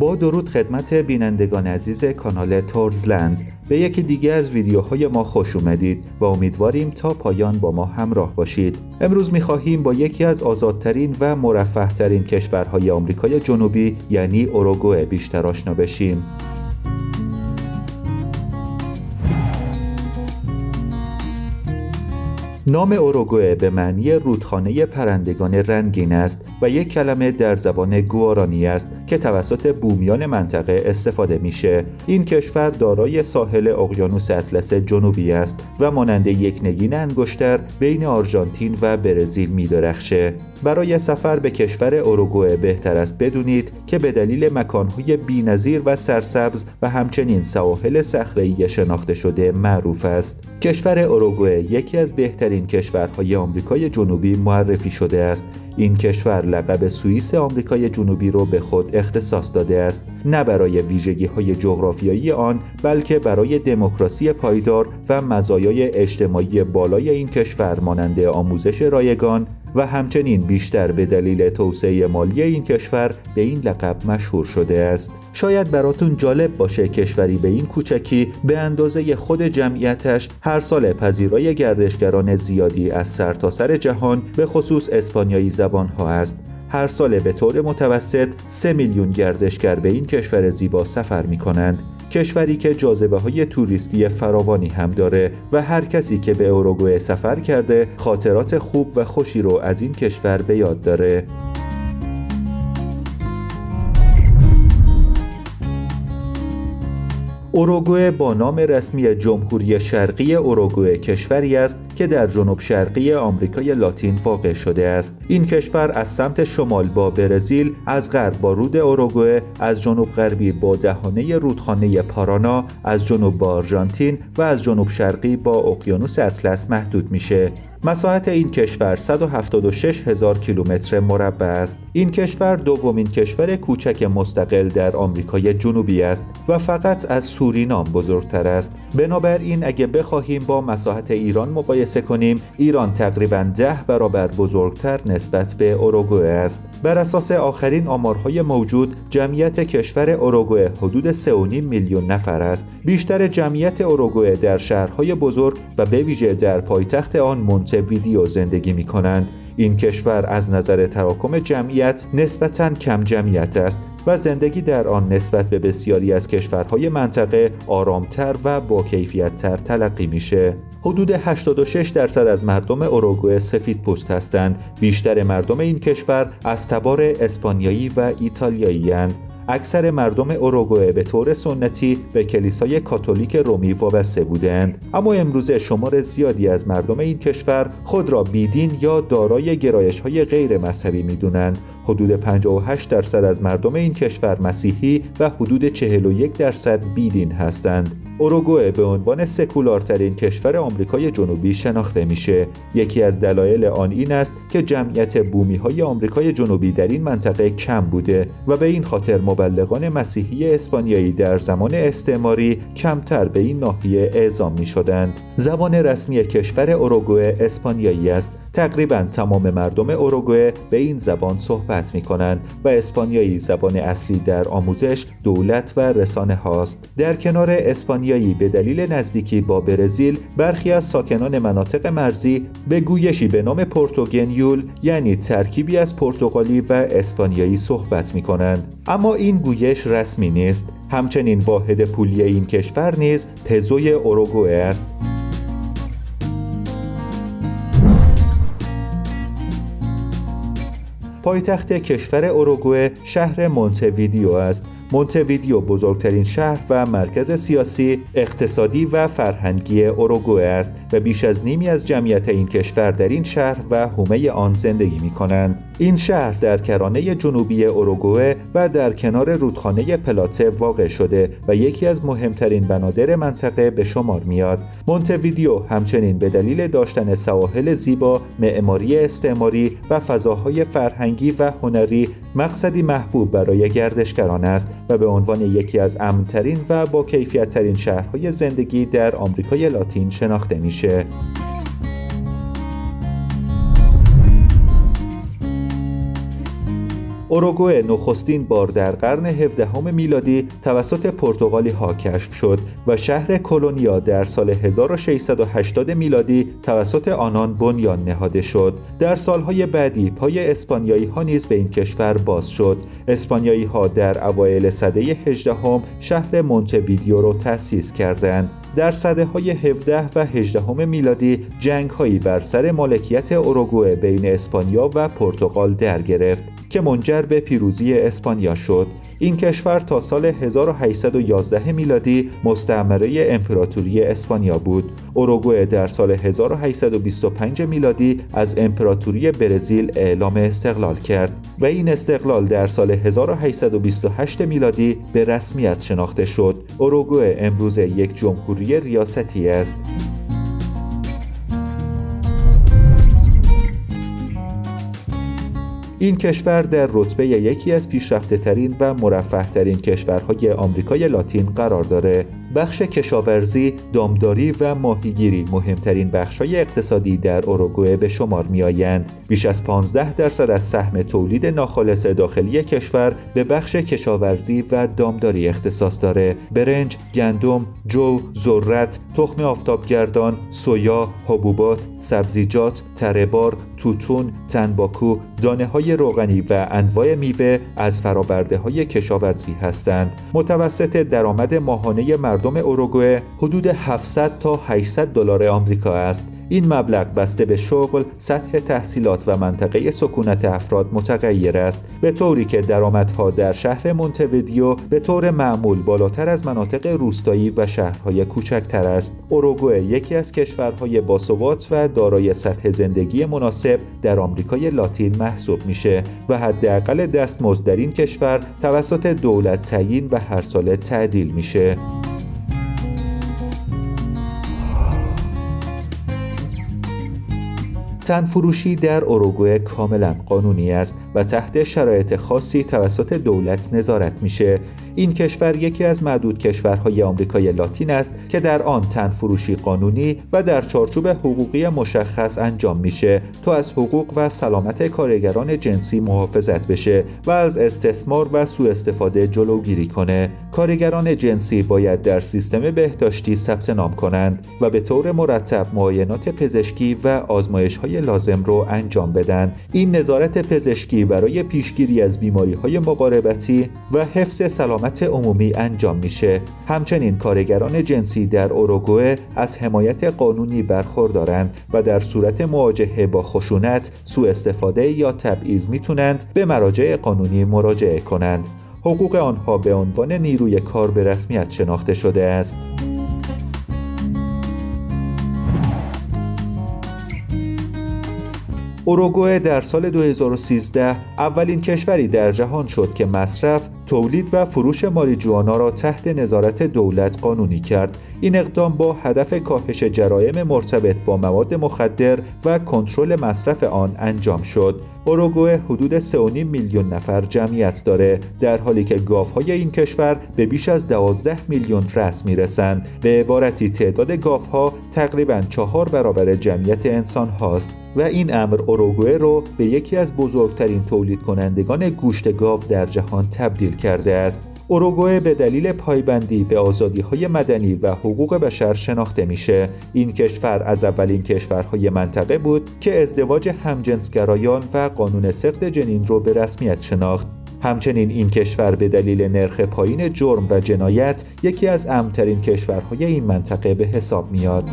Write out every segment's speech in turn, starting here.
با درود خدمت بینندگان عزیز کانال تورزلند، به یکی دیگه از ویدیوهای ما خوش اومدید و امیدواریم تا پایان با ما همراه باشید. امروز می‌خواهیم با یکی از آزادترین و مرفه‌ترین کشورهای آمریکای جنوبی یعنی اوروگوئه بیشتر آشنا بشیم. نام اوروگوئه به معنی رودخانه پرندگان رنگین است و یک کلمه در زبان گوارانی است که توسط بومیان منطقه استفاده میشه. این کشور دارای ساحل اقیانوس اطلس جنوبی است و مانند یک نگین انگشتر بین آرژانتین و برزیل میدرخشه. برای سفر به کشور اوروگوئه بهتر است بدونید که به دلیل مکانهای بی‌نظیر و سرسبز و همچنین سواحل صخره‌ای شناخته شده معروف است. کشور اوروگوئه یکی از بهترین کشورهای آمریکای جنوبی معرفی شده است. این کشور لقب سوئیس آمریکای جنوبی رو به خود اختصاص داده است، نه برای ویژگی‌های جغرافیایی آن، بلکه برای دموکراسی پایدار و مزایای اجتماعی بالای این کشور مانند آموزش رایگان و همچنین بیشتر به دلیل توسعه مالی این کشور به این لقب مشهور شده است. شاید براتون جالب باشه کشوری به این کوچکی به اندازه خود جمعیتش هر سال پذیرای گردشگران زیادی از سرتاسر جهان به خصوص اسپانیایی زبان‌ها است. هر سال به طور متوسط 3 میلیون گردشگر به این کشور زیبا سفر می‌کنند. کشوری که جاذبه‌های توریستی فراوانی هم داره و هر کسی که به اوروگوئه سفر کرده خاطرات خوب و خوشی رو از این کشور به یاد داره. اوروگوئه با نام رسمی جمهوری شرقی اوروگوئه کشوری است که در جنوب شرقی آمریکای لاتین واقع شده است. این کشور از سمت شمال با برزیل، از غرب با رود اوروگوئه، از جنوب غربی با دهانه رودخانه پارانا، از جنوب با آرژانتین و از جنوب شرقی با اقیانوس اطلس محدود میشه. مساحت این کشور 176,000 کیلومتر مربع است. این کشور دومین کشور کوچک مستقل در آمریکای جنوبی است و فقط از سورینام بزرگتر است. بنابراین اگه بخواهیم با مساحت ایران مقایسه کنیم، ایران تقریباً 10 برابر بزرگتر نسبت به اوروگوئه است. بر اساس آخرین آمارهای موجود، جمعیت کشور اوروگوئه حدود 3.5 میلیون نفر است. بیشتر جمعیت اوروگوئه در شهرهای بزرگ و به ویژه در پایتخت آن مونته‌ویدئو زندگی می‌کنند. این کشور از نظر تراکم جمعیت نسبتاً کم جمعیت است و زندگی در آن نسبت به بسیاری از کشورهای منطقه آرامتر و با کیفیت‌تر تلقی میشه. حدود 86% از مردم اوروگوئه سفیدپوست هستند. بیشتر مردم این کشور از تبار اسپانیایی و ایتالیایی اند. اکثر مردم اوروگوئه به طور سنتی به کلیسای کاتولیک رومی وابسته بودند، اما امروزه شمار زیادی از مردم این کشور خود را بیدین یا دارای گرایش‌های غیر مذهبی می‌دونند. حدود 58% از مردم این کشور مسیحی و حدود 41% بیدین هستند. اوروگوئه به عنوان سکولارترین کشور آمریکای جنوبی شناخته میشه. یکی از دلایل آن این است که جمعیت بومی‌های آمریکای جنوبی در این منطقه کم بوده و به این خاطر مبلغان مسیحی اسپانیایی در زمان استعماری کمتر به این ناحیه اعزام می‌شدند. زبان رسمی کشور اوروگوئه اسپانیایی است. تقریباً تمام مردم اوروگوئه به این زبان صحبت می‌کنند و اسپانیایی زبان اصلی در آموزش، دولت و رسانه هاست. در کنار اسپانیایی به دلیل نزدیکی با برزیل، برخی از ساکنان مناطق مرزی به گویشی به نام پورتوگنیول یعنی ترکیبی از پرتغالی و اسپانیایی صحبت می‌کنند. اما این گویش رسمی نیست. همچنین واحد پولی این کشور نیز پزوی اوروگوئه است. پایتخت کشور اوروگوئه شهر مونته‌ویدئو است. مونته‌ویدئو بزرگترین شهر و مرکز سیاسی، اقتصادی و فرهنگی اوروگوئه است و بیش از نیمی از جمعیت این کشور در این شهر و حومه آن زندگی می‌کنند. این شهر در کرانه جنوبی اوروگوئه و در کنار رودخانه پلاته واقع شده و یکی از مهمترین بنادر منطقه به شمار میاد. مونته‌ویدئو همچنین به دلیل داشتن سواحل زیبا، معماری استعماری و فضاهای فرهنگی و هنری مقصدی محبوب برای گردشگران است و به عنوان یکی از امن‌ترین و با کیفیت‌ترین شهرهای زندگی در آمریکای لاتین شناخته میشه. اوروگوئه نخستین بار در قرن 17 میلادی توسط پرتغالی‌ها کشف شد و شهر کلونیا در سال 1680 میلادی توسط آنان بنیان نهاده شد. در سالهای بعدی پای اسپانیایی‌ها نیز به این کشور باز شد. اسپانیایی‌ها در اوایل سده 18 شهر مونته‌ویدئو را تأسیس کردند. در سده‌های 17 و 18 میلادی جنگ‌هایی بر سر مالکیت اوروگوئه بین اسپانیا و پرتغال در گرفت که منجر به پیروزی اسپانیا شد. این کشور تا سال 1811 میلادی مستعمره امپراتوری اسپانیا بود. اوروگوئه در سال 1825 میلادی از امپراتوری برزیل اعلام استقلال کرد و این استقلال در سال 1828 میلادی به رسمیت شناخته شد. اوروگوئه امروز یک جمهوری ریاستی است. این کشور در رتبه یکی از پیشرفته‌ترین و مرفه‌ترین کشورهای آمریکای لاتین قرار دارد. بخش کشاورزی، دامداری و ماهیگیری مهمترین بخش‌های اقتصادی در اوروگوئه به شمار می‌آیند. بیش از 15% از سهم تولید ناخالص داخلی کشور به بخش کشاورزی و دامداری اختصاص دارد. برنج، گندم، جو، ذرت، تخم آفتابگردان، سویا، حبوبات، سبزیجات، تره‌بار، توتون، تنباکو، دانه‌های روغنی و انواع میوه از فرآورده‌های کشاورزی هستند. متوسط درآمد ماهانه مردم اوروگوئه حدود 700 تا 800 دلار آمریکا است. این مبلغ بسته به شغل، سطح تحصیلات و منطقه سکونت افراد متغیر است، به طوری که درآمدها در شهر مونته‌ویدئو به طور معمول بالاتر از مناطق روستایی و شهرهای کوچکتر است. اوروگوئه یکی از کشورهای باثبات و دارای سطح زندگی مناسب در آمریکای لاتین محسوب میشه و حداقل دستمزد در این کشور توسط دولت تعیین و هر ساله تعدیل میشه. تنفروشی در اوروگوئه کاملا قانونی است و تحت شرایط خاصی توسط دولت نظارت میشه. این کشور یکی از معدود کشورهای آمریکای لاتین است که در آن تنفروشی قانونی و در چارچوب حقوقی مشخص انجام میشه تا از حقوق و سلامت کارگران جنسی محافظت بشه و از استثمار و سوء استفاده جلوگیری کنه. کارگران جنسی باید در سیستم بهداشتی ثبت نام کنند و به طور مرتب معاینات پزشکی و آزمایش‌های لازم رو انجام بدن. این نظارت پزشکی برای پیشگیری از بیماری‌های مقاربتی و حفظ سلامت عمومی انجام میشه. همچنین کارگران جنسی در اوروگوئه از حمایت قانونی برخوردارند و در صورت مواجهه با خشونت، سوء استفاده یا تبعیض میتونند به مراجع قانونی مراجعه کنند. حقوق آنها به عنوان نیروی کار به رسمیت شناخته شده است. اوروگوئه در سال 2013 اولین کشوری در جهان شد که مصرف، تولید و فروش ماریجوانا را تحت نظارت دولت قانونی کرد. این اقدام با هدف کاهش جرایم مرتبط با مواد مخدر و کنترل مصرف آن انجام شد. اوروگوئه حدود 3.5 میلیون نفر جمعیت داره، در حالی که گاوهای این کشور به بیش از 12 میلیون رأس میرسند. به عبارتی تعداد گاوها تقریباً 4 برابر جمعیت انسان هاست و این امر اوروگوئه رو به یکی از بزرگترین تولید کنندگان گوشت گاو در جهان تبدیل کرده است. اوروگوئه به دلیل پایبندی به آزادی‌های مدنی و حقوق بشر شناخته میشه. این کشور از اولین کشورهای منطقه بود که ازدواج همجنسگرایان و قانون سقط جنین رو به رسمیت شناخت. همچنین این کشور به دلیل نرخ پایین جرم و جنایت یکی از امن‌ترین کشورهای این منطقه به حساب میاد.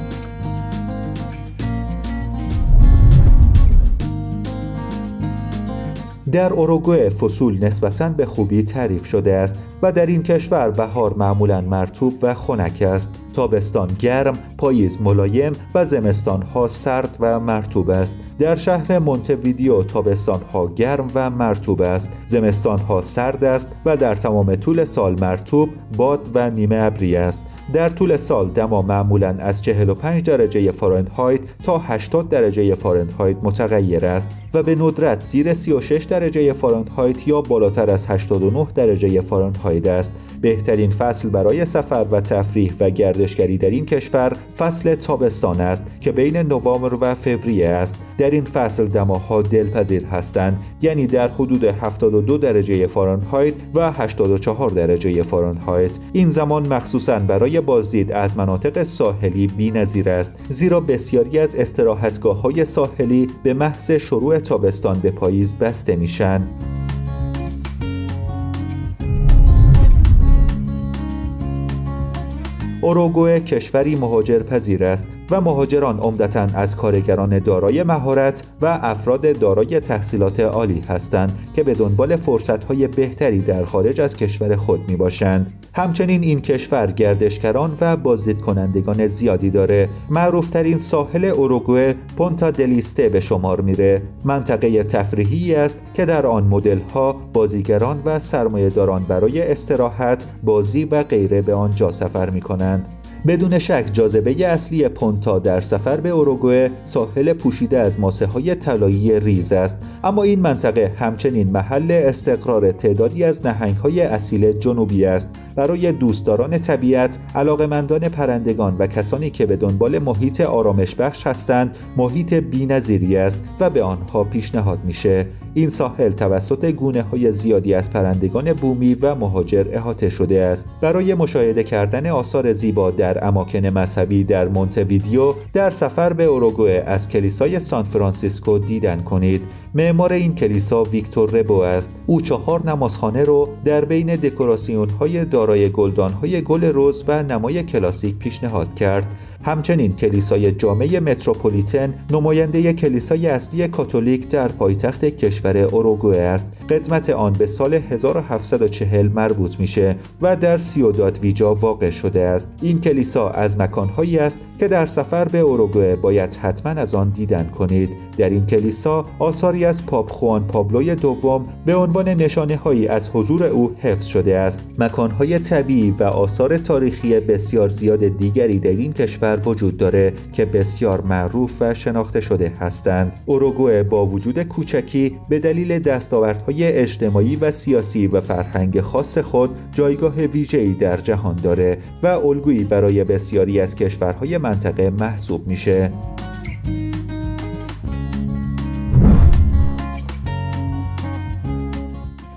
در اوروگوئه فصول نسبتاً به خوبی تعریف شده است و در این کشور بهار معمولاً مرطوب و خنک است. تابستان گرم، پاییز ملایم و زمستان‌ها سرد و مرطوب است. در شهر مونته‌ویدئو تابستان‌ها گرم و مرطوب است، زمستان‌ها سرد است و در تمام طول سال مرطوب، باد و نیمه ابری است. در طول سال دما معمولاً از 45 درجه فارنهایت تا 80 درجه فارنهایت متغیر است. و به ندرت زیر 36 درجه فارنهایت یا بالاتر از 89 درجه فارنهایت است. بهترین فصل برای سفر و تفریح و گردشگری در این کشور فصل تابستان است که بین نوامبر و فوریه است. در این فصل دماها دلپذیر هستند، یعنی در حدود 72 درجه فارنهایت و 84 درجه فارنهایت. این زمان مخصوصاً برای بازدید از مناطق ساحلی بی‌نظیر است، زیرا بسیاری از استراحتگاه‌های ساحلی به محض شروع تابستان به پاییز بسته میشن. اوروگوئه کشوری مهاجرپذیر است و مهاجران عمدتاً از کارگران دارای مهارت و افراد دارای تحصیلات عالی هستند که به دنبال فرصت‌های بهتری در خارج از کشور خود میباشند. همچنین این کشور گردشگران و بازدید کنندگان زیادی داره. معروفترین ساحل اوروگوئه پونتا دل ایسته به شمار میره. منطقه تفریحی است که در آن مدل‌ها، بازیگران و سرمایه‌داران برای استراحت، بازی و غیره به آنجا سفر میکنند. بدون شک جاذبه اصلی پونتا در سفر به اوروگوئه ساحل پوشیده از ماسه‌های طلایی ریز است، اما این منطقه همچنین محل استقرار تعدادی از نهنگ‌های اصیل جنوبی است. برای دوستداران طبیعت، علاقه‌مندان پرندگان و کسانی که به دنبال محیط آرامش بخش هستند، محیط بی‌نظیری است و به آنها پیشنهاد میشه. این ساحل توسط گونه‌های زیادی از پرندگان بومی و مهاجر احاطه شده است. برای مشاهده کردن آثار زیبا در اماکن مذهبی در مونته‌ویدئو، در سفر به اوروگوئه از کلیسای سان فرانسیسکو دیدن کنید. معمار این کلیسا ویکتور ربو است. او 4 نمازخانه رو در بین دکوراسیون‌های دارای گلدان‌های گل رز و نمای کلاسیک پیشنهاد کرد. همچنین کلیسای جامع متروپولیتن نماینده کلیسای اصلی کاتولیک در پایتخت کشور اوروگوئه است. قدمت آن به سال 1740 مربوط میشه و در سیوداد ویجا واقع شده است. این کلیسا از مکانهایی است که در سفر به اوروگوئه باید حتما از آن دیدن کنید. در این کلیسا آثاری از پاپ خوان پابلوی دوم به عنوان نشانه‌هایی از حضور او حفظ شده است. مکانهای طبیعی و آثار تاریخی بسیار زیاد دیگری در این کشور وجود داره که بسیار معروف و شناخته شده هستند. اوروگوئه با وجود کوچکی به دلیل دستاوردهای اجتماعی و سیاسی و فرهنگ خاص خود جایگاه ویژه‌ای در جهان داره و الگویی برای بسیاری از کشورهای منطقه محسوب میشه.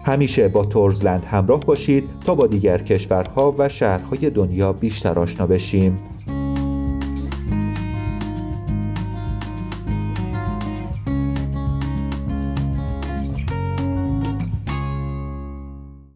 همیشه با تورزلند همراه باشید تا با دیگر کشورها و شهرهای دنیا بیشتر آشنا بشیم.